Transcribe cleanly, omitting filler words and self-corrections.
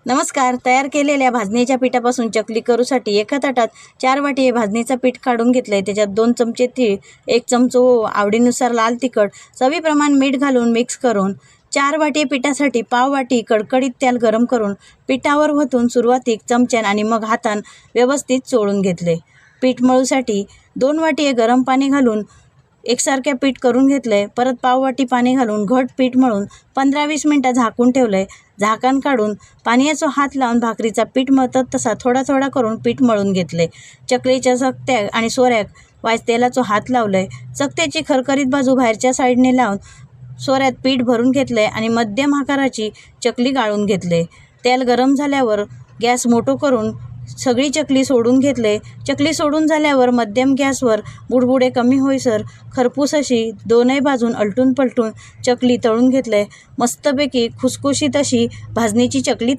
नमस्कार. तयार केलेल्या भाजणीच्या पिठापासून चकली करूसाठी एका ताटात 4 वाटी भाजणीचं पीठ काढून घेतलंय. त्याच्यात 2 चमचे तीळ, 1 चमचा ओवा, आवडीनुसार लाल तिखट, चवीप्रमाणे मीठ घालून मिक्स करून 4 वाटी पिठासाठी पाव वाटी कडकडीत तेल गरम करून पिठावर ओतून सुरुवातीक चमच्यान आणि मग हातान व्यवस्थित चोळून घेतले. पीठ मळूसाठी 2 वाटी गरम पाणी घालून एकसारखे पीठ करून घेतले. परत पाव वाटी पाणी घालून घट पीठ मळून 15-20 मिनिटं झाकून ठेवले. झाकण काढून पाण्याचा हात लावून भाकरीचा पीठ मळतात तसा थोडा थोडा करून पीठ मळून घेतले. चकलीच्या चकत्या आणि सोऱ्याक वाज तेलाचा हात लावले. चकत्याची खरखरीत बाजू बाहेरच्या साईडने लावून सोऱ्यात पीठ भरून घेतले आणि मध्यम आकाराची चकली गाळून घेतले. तेल गरम झाल्यावर गॅस मोठो करून सगळी चकली सोडून घेतले. चकली सोडून झाल्यावर मध्यम गॅसवर बुडबुडे कमी होईसर खरपूस अशी दोनही बाजून अलटून पलटून चकली तळून घेतले. मस्तपैकी खुसखुशीत अशी भाजणीची चकली